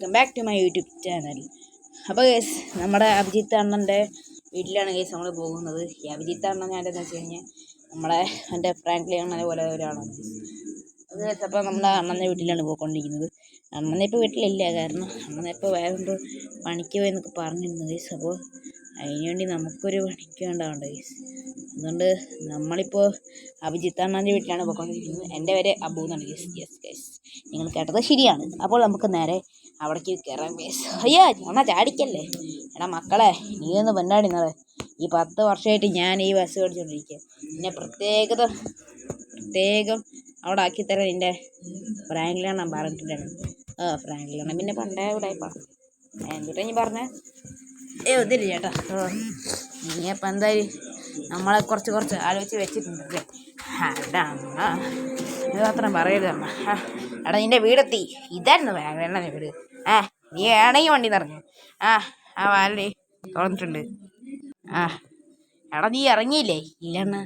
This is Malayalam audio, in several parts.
Welcome back to my YouTube channel. അപ്പോൾ ഗൈസ്, നമ്മുടെ അഭിജിത്ത് അണ്ണൻ്റെ വീട്ടിലാണ് ഗൈസ് നമ്മൾ പോകുന്നത്. ഈ അഭിജിത്ത് അണ്ണൻ ഞാനെന്ന് വെച്ച് കഴിഞ്ഞാൽ എൻ്റെ ഫ്രാങ്ക്ലി അണ്ണനെ പോലെ ഒരാളാണ്. അത് അപ്പോൾ നമ്മുടെ അണ്ണൻ്റെ വീട്ടിലാണ് പോയിക്കൊണ്ടിരിക്കുന്നത്. അണ്ണനെ ഇപ്പോൾ വീട്ടിലില്ല, കാരണം അണ്ണനെ ഇപ്പോൾ വേറെന്തോ പണിക്ക് പോയി എന്നൊക്കെ പറഞ്ഞിരുന്നു ഗൈസ്. അപ്പോൾ അതിനുവേണ്ടി നമുക്കൊരു പണിക്ക് വേണ്ടതുണ്ട് ഗൈസ്. അതുകൊണ്ട് നമ്മളിപ്പോൾ അഭിജിത്ത് അണ്ണൻ്റെ വീട്ടിലാണ് പോയിക്കൊണ്ടിരിക്കുന്നത്. എൻ്റെ പേര് അബു എന്നാണ് ഗൈസ്. യെസ് ഗൈസ്, നിങ്ങൾ കേട്ടത് ശരിയാണ്. അപ്പോൾ നമുക്ക് നേരെ അവിടേക്ക് കയറാം ഗൈസ്. അയ്യാ എന്നാ ചാടിക്കല്ലേ. എടാ മക്കളെ, നീ ഒന്ന് പെണ്ണാടിന്നത്. ഈ 10 വർഷമായിട്ട് ഞാൻ ഈ ബസ് ഓടിച്ചുകൊണ്ടിരിക്കുക. പിന്നെ പ്രത്യേകം അവിടെ ആക്കിത്തരാൻ എൻ്റെ ഫ്രാങ്ക്ലിയാണ് പറഞ്ഞിട്ടുണ്ടായിരുന്നു. ഫ്രാങ്ക്ലിയാണ് പിന്നെ പണ്ടേ ഇവിടെ എന്തിട്ടാ നീ പറഞ്ഞേ? ഇതില്ല ചേട്ടാ. നീ അപ്പം എന്തായാലും നമ്മളെ കുറച്ച് ആലോചിച്ച് വെച്ചിട്ടുണ്ടല്ലേ. ഇത് മാത്രം പറയരുത് അമ്മ. എടാ നിൻ്റെ വീടെത്തി. ഇതായിരുന്നു വേണ്ട വീട്. നീ ആണെങ്കിൽ വണ്ടി നിറഞ്ഞു. വാലി തുറന്നിട്ടുണ്ട്. എടാ നീ ഇറങ്ങിയില്ലേ? ഇല്ലെണ്ണ.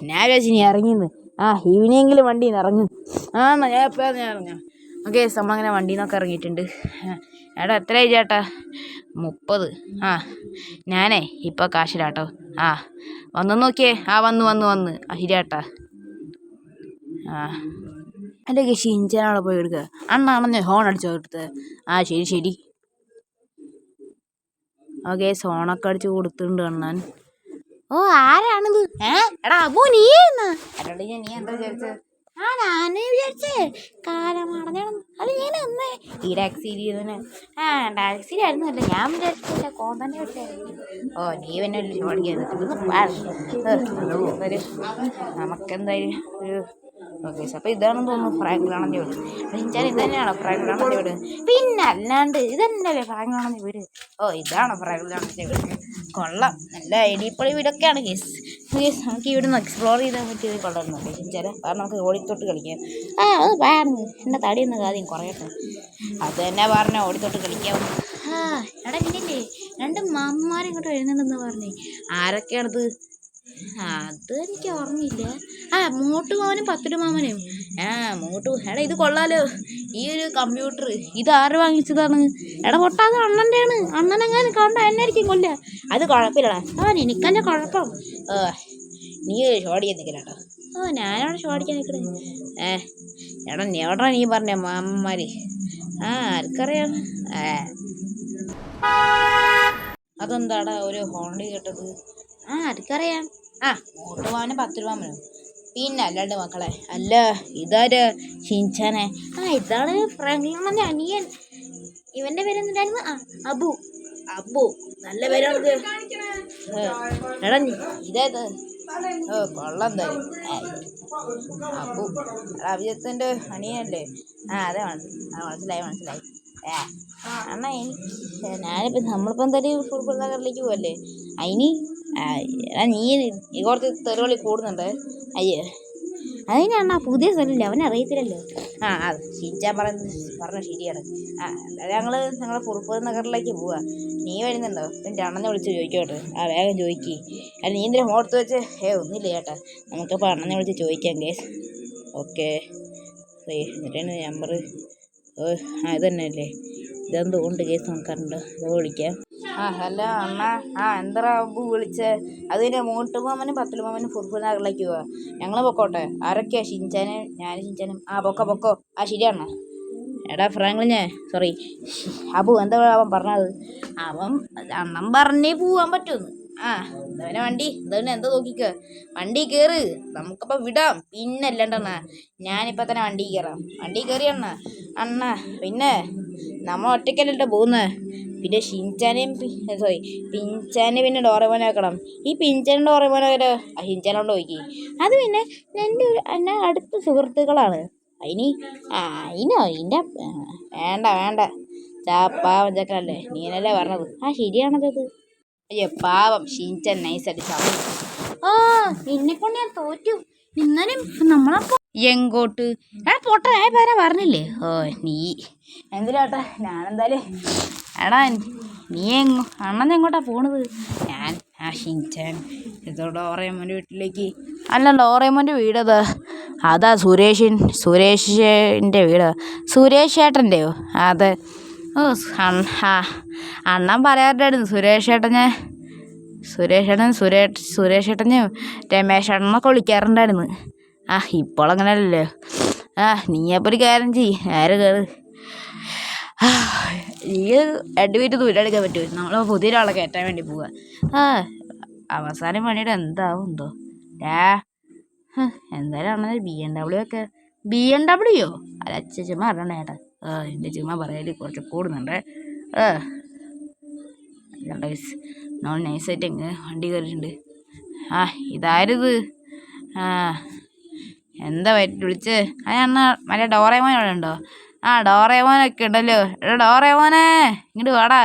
ഞാൻ വിചാരിച്ചു നീ ഇറങ്ങിന്ന്. ഈവനിങ്ങെങ്കിലും വണ്ടി നിറഞ്ഞു. എന്നാ ഞാൻ എപ്പോഴാണ് ഞാൻ ഇറങ്ങാം. ഓക്കെ, നമ്മളങ്ങനെ വണ്ടിയിൽ നിന്നൊക്കെ ഇറങ്ങിയിട്ടുണ്ട്. എടാ എത്രയായി ചേട്ടാ? 30. ഞാനേ ഇപ്പോൾ കാശിലാട്ടോ. വന്നു നോക്കിയേ. വന്ന് ശരിയാട്ടാ. അല്ലെങ്കിൽ ഷിൻചാനവിടെ പോയി എടുക്കുക. അണ്ണാണെന്ന് ഹോൺ അടിച്ചോ എടുത്ത്. ശരി. ഓക്കെ, ഹോണൊക്കെ അടിച്ച് കൊടുത്തിട്ടുണ്ട് അണ്ണാൻ. ആരാണിത്? എടാ അബു നീയെന്നാ? നീ എന്താ വിചാരിച്ചത്? ഞാന് വിചാരിച്ചേ കാലമടഞ്ഞാണ്. അത് ഞാൻ ഒന്ന് ഈ ടാക്സിയിൽ ആയിരുന്നു. അല്ല ഞാൻ വിചാരിച്ചില്ല കോന്തന്നെ വിട്ടായിരുന്നു. നീ പിന്നെ ഓടിക്കാൻ നമുക്കെന്തായാലും ഒരു ഓക്കെ. അപ്പോൾ ഇതാണെന്ന് തോന്നുന്നു ഫ്രാങ്ക്ലിൻ്റെ വീട്. ഷിൻചാൻ ഇത് തന്നെയാണോ ഫ്രാങ്ക്ലിൻ്റെ വീട്? പിന്നെ അല്ലാണ്ട് ഇത് തന്നെയല്ലേ ഫ്രാങ്ക്ലിൻ്റെ വീട്? ഇതാണോ ഫ്രാങ്ക്ലിൻ്റെ വീട്? കൊള്ളാം, നല്ല ഐഡിയപ്പൊളി വീടൊക്കെയാണ് ഗേസ്. നമുക്ക് ഇവിടെ നിന്ന് എക്സ്പ്ലോർ ചെയ്താൽ പറ്റിയത് കൊള്ളായിരുന്നു ഷിൻചാൻ. കാരണം നമുക്ക് ഓടിത്തൊട്ട് കളിക്കാം. അത് പറഞ്ഞു എൻ്റെ തടിയൊന്നും ആദ്യം കുറയട്ടെ. അത് തന്നെ പറഞ്ഞ ഓടിത്തൊട്ട് കളിക്കാം. എടാ പിന്നില്ലേ 2 മാമ്മമാരും ഇങ്ങോട്ട് വരുന്നുണ്ടെന്ന് പറഞ്ഞേ. ആരൊക്കെയാണത്? അത് എനിക്ക് ഓർമ്മയില്ല. മൂട്ടുമാമനും 10 മാമനും. എടാ ഇത് കൊള്ളാലോ, ഈ ഒരു കമ്പ്യൂട്ടർ. ഇത് ആര് വാങ്ങിച്ചതാണ്? എടാ പൊട്ടാതെ അണ്ണൻ്റെയാണ്. അണ്ണനെങ്ങാനും കണ്ട എന്നായിരിക്കും കൊല്ല. അത് കുഴപ്പമില്ലടാ. എനിക്കെന്നെ കുഴപ്പം. നീ ഷോടിക്കാൻ നിൽക്കലാട്ടോ. ഞാനവിടെ ഷോടിക്കാൻ നിൽക്കണേ. എടാ നീ പറഞ്ഞ മാമ്മമാര് ആർക്കറിയാം. അതെന്താടാ ഒരു ഹോണ്ടി കേട്ടത്? ആർക്കറിയാം. മൂട്ടുമാമനും 10 മാമനും. പിന്നെ അല്ലാണ്ട് മക്കളെ. അല്ല ഇതാര്? ഷിൻചാനെ. ഇതാണ് ഫ്രാങ്ക്ലിൻ്റെ അനിയൻ. ഇവന്റെ പേരെന്തായിരുന്നു? അബു. നല്ല പേരാണത്. എടാ ഇതേത്? കൊള്ളാം എന്തായാലും. അബു അഭിജിത്തിൻ്റെ അനിയനല്ലേ? അതെ മനസ്സിലായി. അണ്ണാ ഞാനിപ്പോൾ നമ്മളിപ്പോൾ എന്തായാലും ഫുട്ബോൾ നഗറിലേക്ക് പോവല്ലേ. നീ കുറച്ച് തെറുകളി കൂടുന്നുണ്ട്. അതിനാണ് പുതിയ സ്ഥലമില്ല, അവനറിയത്തില്ലല്ലോ. അത് ഷിൻചാൻ പറഞ്ഞ ശരിയാണ്. ഞങ്ങൾ ഫുട്ബോൾ നഗറിലേക്ക് പോവാ. നീ വരുന്നുണ്ടോ? എൻ്റെ അണ്ണനെ വിളിച്ച് ചോദിക്കോട്ടെ. വേഗം ചോദിക്കി. അല്ല നീ എന്തിനാ ഓർത്ത് വെച്ച്? ഒന്നുമില്ല ചേട്ടാ, നമുക്കപ്പോൾ അണ്ണനെ വിളിച്ച് ചോദിക്കാം കേസ്. ഓക്കെ, എന്നിട്ടാണ് നമ്പർ. ഇത് തന്നെയല്ലേ? ഇതെന്തോ ഉണ്ട് കേസ് നോക്കാറുണ്ട്. അത് വിളിക്കാം. ഹലോ അണ്ണ. എന്താ അബു വിളിച്ചേ? അതിന് മൂട്ടുമാമനും 10 മാമനും ഫുട്ബോൾ നഗറിലേക്ക് പോവാ. ഞങ്ങൾ പൊക്കോട്ടെ. ആരൊക്കെയാ? ഷിൻചാനും ഞാനും ഷിൻചാനും. പൊക്കോ. ശരിയാണോ? എടാ ഫ്രാങ്ക്ലിനെ, സോറി അബു, എന്താ അവൻ പറഞ്ഞത്? അണ്ണൻ പറഞ്ഞേ പോവാൻ പറ്റുമെന്ന്. ഇതവനെ വണ്ടി എന്താ നോക്കിക്കോ. വണ്ടി കയറ്, നമുക്കപ്പോൾ വിടാം. പിന്നെ അല്ലണ്ടണ്ണ, ഞാനിപ്പോൾ തന്നെ വണ്ടി കയറാം. വണ്ടി കയറി അണ്ണ. പിന്നെ നമ്മൾ ഒറ്റയ്ക്കല്ലോ പോകുന്നത്. പിന്നെ പിഞ്ചാനെ പിന്നെ ഡോറേമോനാക്കണം. ഈ പിഞ്ചാനും ഡോറേമോനൊക്കെ ഷിൻചാനോണ്ട് നോക്കി. അത് പിന്നെ എൻ്റെ അടുത്ത സുഹൃത്തുക്കളാണ്. ഇതിൻ്റെ വേണ്ട പാവം ചേട്ടനല്ലേ, നീനല്ലേ പറഞ്ഞത്. ശരിയാണത്. പാവം ഷിൻചാൻ നൈസായിട്ട് ചാവും. നിന്നെക്കൊണ്ട് ഞാൻ തോറ്റു. ഇന്നലെ നമ്മളപ്പോ എങ്കോട്ട് പൊട്ട പേരെ പറഞ്ഞില്ലേ? നീ എന്തിനാട്ടെ. ഞാനെന്തായാലും നീ അണ്ണൻ എങ്ങോട്ടാ പോണത്? ഞാൻ ഷിൻചാൻ ഡോറേമോൻ്റെ വീട്ടിലേക്ക്. അല്ല ഡോറേമോൻ്റെ വീടതാ. സുരേഷിൻ്റെ വീട്. സുരേഷ് ചേട്ടൻ്റെയോ? അതെ. ഓ അണ്ണൻ പറയാറുണ്ടായിരുന്നു സുരേഷ് ഏട്ടനെയും രമേശ് ഏട്ടനൊക്കെ വിളിക്കാറുണ്ടായിരുന്നു. ഇപ്പോൾ അങ്ങനെയല്ലല്ലോ. നീയപ്പോൾ ഒരു കാര്യം ചെയ്യ്, നേരെ കയറ്. നീ 2 മിനിറ്റ് ദൂരം എടുക്കാൻ പറ്റുമോ? നമ്മൾ പുതിയൊരാളെ കയറ്റാൻ വേണ്ടി പോവുക. അവസാനം പണിയുടെ എന്താവും എന്തോ. എന്തായാലും അണ്ണന് BMW ഒക്കെ. BMW അല്ല, ചുമ്മാ പറഞ്ഞേ ഏട്ടാ. എൻ്റെ ചുമ്മാ പറയല് കുറച്ച് കൂടുന്നുണ്ട്. നമ്മൾ നൈസായിട്ട് എങ്ങനെ വണ്ടി കയറിയിട്ടുണ്ട്. ഇതാരിത്? എന്താ വിളിച്ച്? അണ്ണ മറ്റേ ഡോറേമോൻ അവിടെ ഉണ്ടോ? ഡോറേമോനൊക്കെ ഉണ്ടല്ലോ. എടാ ഡോറേമോനെ, ഇങ്ങോട്ട് വാടാ.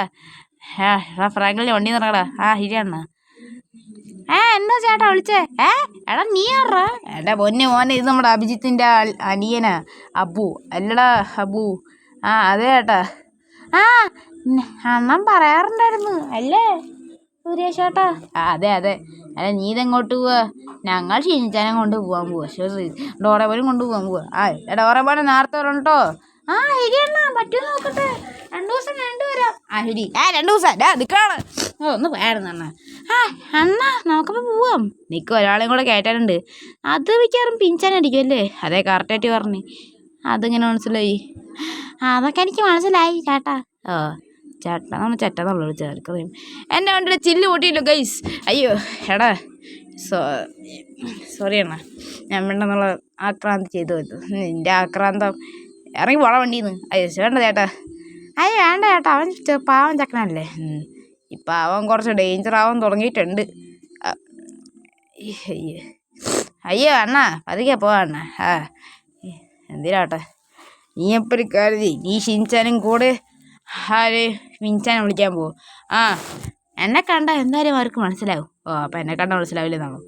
ഫ്രാങ്കിളിൻ്റെ വണ്ടി നിറങ്ങടാ. ശരിയാണ്ണ. എന്താ ചേട്ടാ വിളിച്ചേ? എടാ നീ ആറാ? എടാ പൊന്നെ മോനെ, ഇത് നമ്മുടെ അഭിജിത്തിൻ്റെ അനിയനാ അബു. അല്ലടാ അബു. അതെ ചേട്ടാ. അണ്ണൻ പറയാറുണ്ടായിരുന്നു അല്ലേ സുരേഷ് ചേട്ടാ? അതെ. അല്ല നീ ഇതെങ്ങോട്ട് പോവാ? ഞങ്ങൾ ഷിനിച്ചാനെ കൊണ്ട് പോകാൻ പോവാ. ശരി, ഡോറേമോനും കൊണ്ട് പോകാൻ പോവാ. ഡോറേമോനെ നേരത്തെ വരണ്ടോ? ശരിയെന്നാ, പറ്റുമോ നോക്കട്ടെ. 2 ദിവസം കഴിഞ്ഞിട്ട് വരാം. ശരി. 2 ദിവസം നിൽക്കാണ്. ഒന്ന് പോയായിരുന്നു അണ്ണ. അണ്ണാ നമുക്കപ്പോൾ പോവാം. നിൽക്കും, ഒരാളെയും കൂടെ കയറ്റാനുണ്ട്. അത് മിക്കവാറും പിഞ്ചാനടിക്കും അല്ലേ? അതെ, കറക്റ്റായിട്ട് പറഞ്ഞു. അതെങ്ങനെ മനസ്സിലായി? അതൊക്കെ എനിക്ക് മനസ്സിലായി ചേട്ടാ. ചേട്ടാ നമ്മൾ ചേട്ടാന്നുള്ളൂ ചേർക്കറിയും. എൻ്റെ വണ്ടിയുടെ ചില്ല് പൊട്ടിയില്ലോ ഗൈസ്. അയ്യോ എടാ, സോറി അണ്ണ, ഞാൻ വേണ്ടെന്നുള്ള ആക്രാന്തി ചെയ്തു പോയത്. നിൻ്റെ ആക്രാന്തം ഇറങ്ങി പോണ വണ്ടിന്ന്. വേണ്ട ചേട്ടാ. വേണ്ട ചേട്ടാ, അവൻ പാവൻ ചക്കനല്ലേ. ഇപ്പം അവൻ കുറച്ച് ഡേഞ്ചർ ആവാൻ തുടങ്ങിയിട്ടുണ്ട്. അയ്യോ അണ്ണ, പതുക്കെ പോവാ അണ്ണ. എന്തിനാട്ടെ, നീ എപ്പോഴും കരുതി നീ ഷിൻചാനും കൂടെ മിൻചാനെ വിളിക്കാൻ പോകും. എന്നെ കണ്ട എന്തായാലും അവർക്ക് മനസ്സിലാവും. അപ്പം എന്നെ കണ്ട മനസ്സിലാവില്ലെന്നാണോ?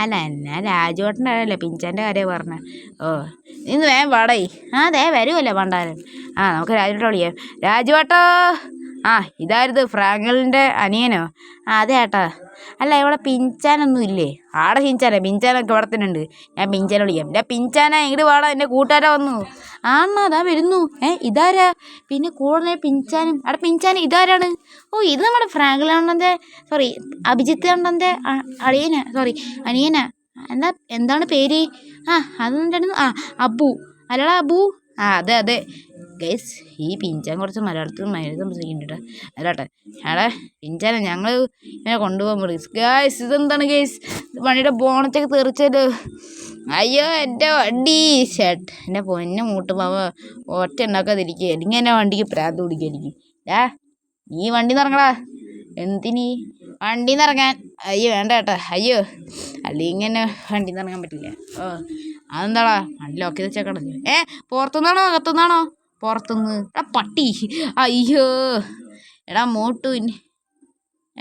അല്ല, എന്നാ രാജുവേട്ടൻ്റെ കാര്യമല്ലേ പിഞ്ചാൻ്റെ കാര്യമാണ് പറഞ്ഞത്. ഇന്ന് വേഗം പാടായി. അതെ വരുമല്ലോ പണ്ടാരം. നമുക്ക് രാജുവേട്ട വിളിക്കാം. രാജുവേട്ടോ. ഇതായിരുന്നു ഫ്രാങ്കിളിൻ്റെ അനിയനോ? അതെ ഏട്ടാ. അല്ല, ഇവിടെ പിഞ്ചാനൊന്നും ഇല്ലേ? ആടെ പിഞ്ചാനൊക്കെ ഇവിടെ തന്നെ ഉണ്ട്. ഞാൻ പിഞ്ചാനെ വിളിക്കാം. പിഞ്ചാനെ ഇങ്ങോട്ട് പാടാ, എൻ്റെ കൂട്ടുകാരാ വന്നു. അതാ വരുന്നു. ഇതാരാ? പിന്നെ കൂടെ പിഞ്ചാനും. പിഞ്ചാൻ ഇതാരാണ്? ഇത് നമ്മുടെ ഫ്രാങ്കിൾ അണ്ണൻ്റെ അഭിജിത്ത് അണ്ണൻ്റെ അനിയനാ. എന്താണ് പേര്? അതെന്തായിരുന്നു? അബു. അല്ലടാ അബു. അതെ ഗൈസ്, ഈ പിഞ്ചാൻ കുറച്ച് മലയാളത്തിൽ സംസാരിക്കുന്നുണ്ട്. അല്ലാട്ടെ പിഞ്ചാനെ ഞങ്ങൾ ഇങ്ങനെ കൊണ്ടുപോകാൻ പറയും. ഗൈസ് ഇതെന്താണ് ഗൈസ്? വണ്ടിയുടെ ബോണറ്റൊക്കെ തെറിച്ചല്ലോ. അയ്യോ എൻ്റെ വണ്ടി. എൻ്റെ പൊന്നെ മൂട്ടുമാവ ഒറ്റ ഉണ്ടാക്കാതിരിക്കുക. അല്ലെങ്കിൽ എൻ്റെ വണ്ടിക്ക് പ്രാന്ത് പിടിക്കാതിരിക്കും. നീ വണ്ടി നിറങ്ങടാ. എന്തിനീ വണ്ടി നിറങ്ങാൻ? അയ്യോ വേണ്ട ചേട്ടാ. അയ്യോ അല്ലെങ്കിൽ ഇങ്ങനെ വണ്ടി നിറങ്ങാൻ പറ്റില്ല. അതെന്താടാ വണ്ടി ലോക്ക് ചെയ്ത് വെച്ചേക്കണം? പുറത്തുനിന്നാണോ അകത്തുനിന്നാണോ? പുറത്തുനിന്ന്. പട്ടി. അയ്യോ എടാ മോട്ടു,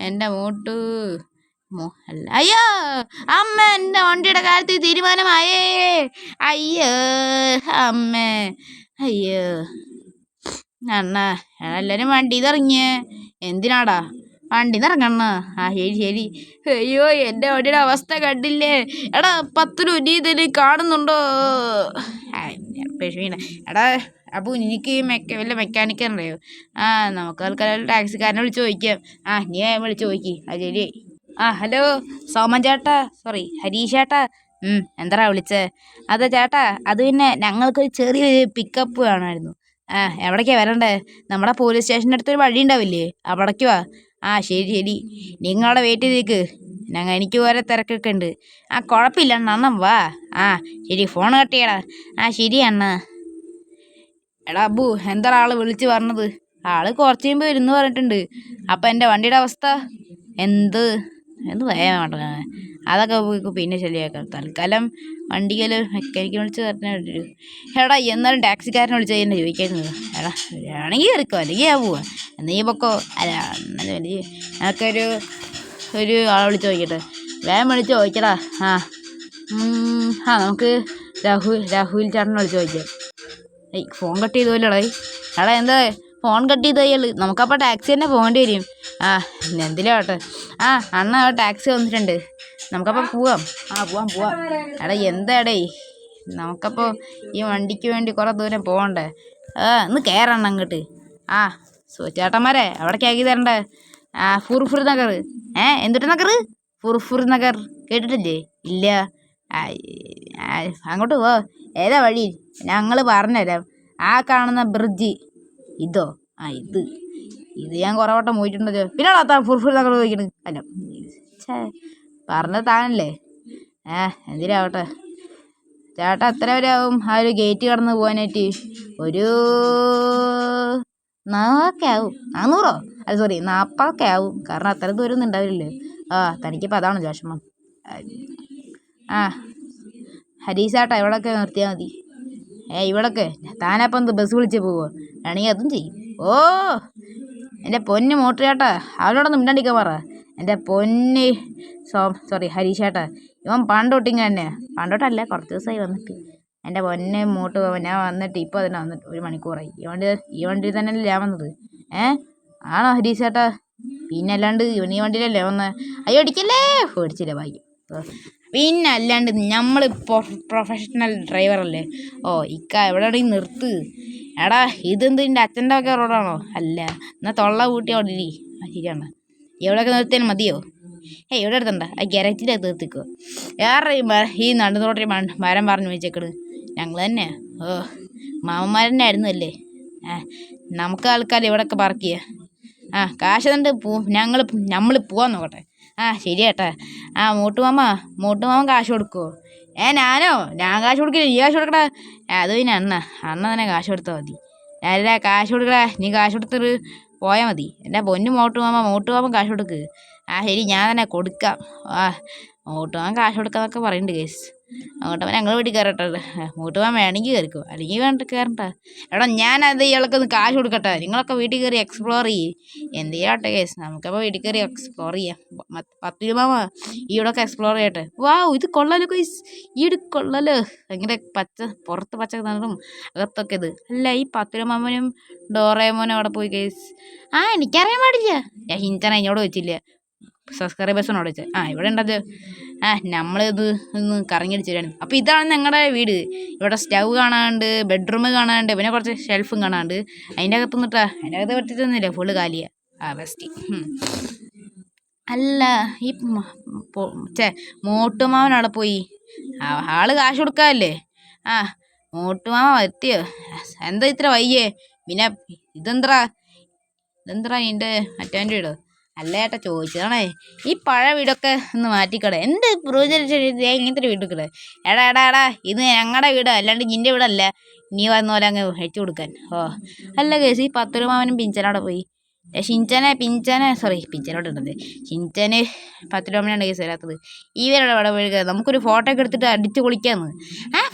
എൻ്റെ മോട്ടു അല്ല. അയ്യോ അമ്മ, എൻ്റെ വണ്ടിയുടെ കാര്യത്തിൽ തീരുമാനമായേ. അയ്യോ അമ്മ. അയ്യോ അണ്ണ, എല്ലാവരും വണ്ടി നിറങ്ങിയേ. എന്തിനാടാ വണ്ടി നിറങ്ങണ്ണ? ശരി. അയ്യോ എൻ്റെ വണ്ടിയുടെ അവസ്ഥ കണ്ടില്ലേ? എടാ 10 രൂപ ഇതിൽ കാണുന്നുണ്ടോ? എടാ അപ്പോൾ എനിക്ക് വല്ല മെക്കാനിക്കൽ അറിയോ? നമുക്ക് ആൾക്കാർ ടാക്സിക്കാരനെ വിളിച്ച് ചോദിക്കാം. നീ വിളിച്ച് ചോദിക്ക്. ശരി. ഹലോ സോമൻ ചേട്ടാ, ഹരീഷ് ചേട്ടാ. എന്താ വിളിച്ചേ? അതെ ചേട്ടാ, അത് പിന്നെ ഞങ്ങൾക്കൊരു ചെറിയൊരു പിക്കപ്പ് വേണമായിരുന്നു. എവിടേക്കാണ് വരണ്ടേ? നമ്മുടെ പോലീസ് സ്റ്റേഷൻ്റെ അടുത്തൊരു വഴി ഉണ്ടാവില്ലേ, അവിടേക്ക് വാ. ശരി. നിങ്ങളവിടെ വെയിറ്റ് ചെയ്തേക്ക്. എനിക്ക് ഓരോ തിരക്കൊക്കെ ഉണ്ട്. കുഴപ്പമില്ല അണ്ണൻ വാ. ശരി, ഫോൺ കട്ട് ചെയ്യടാ. ശരി അണ്ണ. എടാ അബു, എന്താ ആള് വിളിച്ച് പറഞ്ഞത്? ആള് കുറച്ച് കഴിയുമ്പോൾ വരുന്നു പറഞ്ഞിട്ടുണ്ട്. അപ്പം എൻ്റെ വണ്ടിയുടെ അവസ്ഥ എന്ത് വേണം? അതൊക്കെ പിന്നെ ശരിയാക്കാം. തൽക്കാലം വണ്ടിയിൽ മെക്കാനിക്ക് വിളിച്ച് പറഞ്ഞിട്ടു. എടാ എന്നാലും ടാക്സിക്കാരനെ വിളിച്ച് തന്നെ ചോദിക്കായിരുന്നു. എടാ ആണെങ്കിൽ കയറിക്കോ, അല്ലെങ്കിൽ ഞാൻ പോവാ. നീ പൊക്കോ. അല്ല ഞങ്ങൾക്കൊരു ആളെ വിളിച്ച് ചോദിക്കട്ടെ. വേഗം വിളിച്ച് ചോദിക്കടാ. നമുക്ക് രാഹുൽ ചേട്ടനെ വിളിച്ച് ചോദിക്കാം. ഫോൺ കട്ട് ചെയ്തു പോലെടാ. എടാ എന്താ ഫോൺ കട്ട് ചെയ്ത് അയാൾ? നമുക്കപ്പോൾ ടാക്സി തന്നെ പോകേണ്ടി വരും. എന്തിലാവട്ടെ. അണ്ണ ടാക്സി വന്നിട്ടുണ്ട്, നമുക്കപ്പോൾ പോവാം. പോവാം. എടാ എന്താടേ, നമുക്കപ്പോൾ ഈ വണ്ടിക്ക് വേണ്ടി കുറേ ദൂരം പോകണ്ടേ? ഒന്ന് കയറണം അങ്ങോട്ട്. ചേട്ടന്മാരെ അവിടേക്ക് ആക്കി തരണ്ടേ. ഫുർഫുർ നഗർ. എന്തിട്ട് നഗർ? ഫുർഫുർ നഗർ കേട്ടിട്ടില്ലേ? ഇല്ല. അങ്ങോട്ട് പോ. ഏതാ വഴി? ഞങ്ങൾ പറഞ്ഞുതരാം. ആ കാണുന്ന ബ്രിഡ്ജ് ഇതോ? ഇത് ഞാൻ കുറേ വട്ടം പോയിട്ടുണ്ടല്ലോ. പിന്നെ ഫുർഫുർ നഗർ ചോദിക്കണത്. അല്ല പറഞ്ഞത് താനല്ലേ? എന്തിനാവട്ടെ ചേട്ടാ. എത്ര വരെ ആവും ആ ഒരു ഗേറ്റ് കടന്ന് പോകാനായിട്ട്? ഒരു 400 ആവും. 400? അത് സോറി 40 ആവും. കാരണം അത്ര ദൂരമൊന്നും ഉണ്ടാവില്ലല്ലോ. തനിക്കിപ്പോൾ അതാണ് വിഷമം. ഹരീശേട്ടാ ഇവിടെയൊക്കെ നിർത്തിയാൽ മതി. ഇവിടൊക്കെ താനപ്പം എന്ത് ബസ് വിളിച്ച് പോവോ? വേണമെങ്കിൽ അതും ചെയ്യും. എൻ്റെ പൊന്ന് മോട്ടർ ചേട്ടാ, അവനോടൊന്നും മിണ്ടാണ്ടിക്കാൻ പറ. എൻ്റെ പൊന്ന് സോറി ഹരീശേട്ടാ, ഇവൻ പണ്ടോട്ടിങ്ങനെ തന്നെ. പണ്ടോട്ടല്ല, കുറച്ച് ദിവസമായി വന്നിട്ട്. എൻ്റെ പൊന്നെ മോട്ട് പോവാൻ ഞാൻ വന്നിട്ട് ഇപ്പോൾ തന്നെ വന്നിട്ട് 1 മണിക്കൂറായി. ഈ വണ്ടിയിൽ തന്നെയല്ലേ ഞാൻ വന്നത്? ആണോ ഹരീശേട്ടാ? പിന്നെ അല്ലാണ്ട് ഇവൻ ഈ വണ്ടിയിലല്ലേ വന്നത്? അയ്യോ അടിക്കല്ലേ. ഓടിച്ചില്ല ഭാഗ്യം. പിന്നെ അല്ലാണ്ട് നമ്മൾ പ്രൊഫഷണൽ ഡ്രൈവറല്ലേ. ഇക്ക എവിടെയാണെങ്കിൽ നിർത്ത്. എടാ ഇതെന്ത് നിൻ്റെ അച്ഛൻ്റെ ഒക്കെ റോഡാണോ? അല്ല. എന്നാൽ തൊള്ള കൂട്ടി അവിടെ ഇരി. ശരിയാണ്. എവിടെയൊക്കെ നിർത്തിയാലും മതിയോ? ഇവിടെ എടുത്തണ്ട. ആ ഗാരേജിൻ്റെ അകത്ത് നിർത്തിക്കോ. വേറെ ഈ നടുറോട്ടിൽ മരം പറഞ്ഞു വെച്ചേക്കണ് ഞങ്ങൾ തന്നെ. മാമന്മാരെന്നെ ആയിരുന്നു അല്ലേ. നമുക്ക് ആൾക്കാർ ഇവിടെയൊക്കെ പാർക്ക് ചെയ്യുക. കാശ് തണ്ട് നമ്മൾ പോവാൻ നോക്കട്ടെ. ശരിയേട്ടാ. മൂട്ടുമാമൻ കാശ് കൊടുക്കുമോ? ഞാൻ കാശ് കൊടുക്കില്ല. നീ കാശ് കൊടുക്കടാ. അത് പിന്നെ അണ്ണ തന്നെ കാശ് കൊടുത്താൽ മതി. അല്ല കാശ് കൊടുക്കടാ. നീ കാശ് കൊടുത്തിട്ട് പോയാൽ മതി. എൻ്റെ പൊന്നു മൂട്ടുമാമൻ കാശ് കൊടുക്ക്. ശരി ഞാൻ തന്നെ കൊടുക്കാം. മൂട്ടുമാമൻ കാശ് കൊടുക്കാന്നൊക്കെ പറയുന്നുണ്ട് കേസ്. അങ്ങോട്ടവൻ ഞങ്ങൾ വീട്ടിൽ കയറട്ടെ. മൂട്ടുമാമൻ വേണമെങ്കിൽ കയറിക്കോ, അല്ലെങ്കിൽ വേണ്ട കയറണ്ട. എടാ ഞാനത് ഇയാൾക്ക് ഒന്ന് കാശ് കൊടുക്കട്ടെ. നിങ്ങളൊക്കെ വീട്ടിൽ കയറി എക്സ്പ്ലോർ ചെയ്യ്. എന്ത് ചെയ്യട്ടെ കേസ്. നമുക്കപ്പോൾ വീട്ടിൽ കയറി എക്സ്പ്ലോർ ചെയ്യാം. 10 രൂപ ഈയിടൊക്കെ എക്സ്പ്ലോർ ചെയ്യട്ടെ. ഇത് കൊള്ളാലോ കേസ്. ഈട് കൊള്ളാലോ. ഭയങ്കര പുറത്ത് പച്ച നിറം, അകത്തൊക്കെ ഇത്. അല്ല ഈ 10 രൂപ മാമനും ഡോറേമോനും അവിടെ പോയി കേസ്. എനിക്കറിയാൻ പാടില്ല. ഞാൻ ഹിഞ്ചന ഇങ്ങോട്ട് വെച്ചില്ല. സബ്സ്ക്രൈബേഴ്സിനോട് വെച്ചാൽ ഇവിടെ ഉണ്ടല്ലോ. നമ്മളിത് ഒന്ന് കറങ്ങിയടിച്ച് വരികയാണ്. അപ്പോൾ ഇതാണ് ഞങ്ങളുടെ വീട്. ഇവിടെ സ്റ്റൗ കാണാനുണ്ട്, ബെഡ്റൂം കാണാനുണ്ട്, പിന്നെ കുറച്ച് ഷെൽഫും കാണാനുണ്ട്. അതിൻ്റെ അകത്ത് നിന്നിട്ടാ അതിൻ്റെ അകത്ത് പറ്റിട്ടൊന്നുമില്ല. ഫുള്ള് കാലിയാ. ബെസ്റ്റ്. അല്ല ഈ മോട്ടുമാവൻ അവിടെ പോയി. ആള് കാശ് കൊടുക്കാമല്ലേ. മോട്ടുമാവ എത്തിയോ? എന്താ ഇത്ര വയ്യേ? പിന്നെ ഇതെന്തറാ നിൻ്റെ മറ്റവൻ്റെ വീടോ? അല്ല ചേട്ടാ ചോദിച്ചതാണേ. ഈ പഴയ വീടൊക്കെ ഒന്ന് മാറ്റിക്കടേ. എന്ത് ഇങ്ങനത്തെ ഒരു വീട്ടിക്കടേ? എടാ ഇത് ഞങ്ങളുടെ വീടാ, അല്ലാണ്ട് നിൻ്റെ വീടല്ല. നീ വന്ന പോലെ അങ്ങ് വെച്ചു കൊടുക്കാൻ. അല്ല കേസ് ഈ 10 രൂപ മാമനും പിഞ്ചനോടെ പോയി. പിഞ്ചനോട് ഉണ്ടത്. ഷിൻചാന് 10 രൂപ മാമനാണ് കേസ് വരാത്തത്. ഇവരുടെ ഇവിടെ വീഴുക. നമുക്കൊരു ഫോട്ടോ ഒക്കെ എടുത്തിട്ട് അടിച്ച് പൊളിക്കാന്ന്.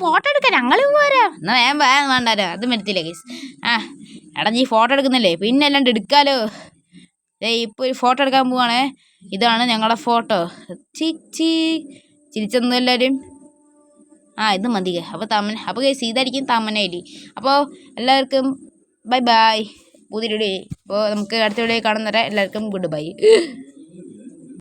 ഫോട്ടോ എടുക്കാൻ ഞങ്ങൾ പോരാ. എന്നാൽ വേണ്ടാരോ. അതും വരത്തില്ല കേസ്. എടാ നീ ഫോട്ടോ എടുക്കുന്നില്ലേ? പിന്നെ അല്ലാണ്ട് എടുക്കാലോ. ഇപ്പോൾ ഒരു ഫോട്ടോ എടുക്കാൻ പോവാണേ. ഇതാണ് ഞങ്ങളുടെ ഫോട്ടോ. ചിരിച്ചൊന്നും എല്ലാവരും. ഇത് മതി. അപ്പോൾ കേസ് ഇതായിരിക്കും തമ്മനയില്. അപ്പോൾ എല്ലാവർക്കും ബൈ. പുതിയ വീഡിയോ. അപ്പോൾ നമുക്ക് അടുത്ത വീഡിയോ കാണുന്നവരെ എല്ലാവർക്കും ഗുഡ് ബൈ.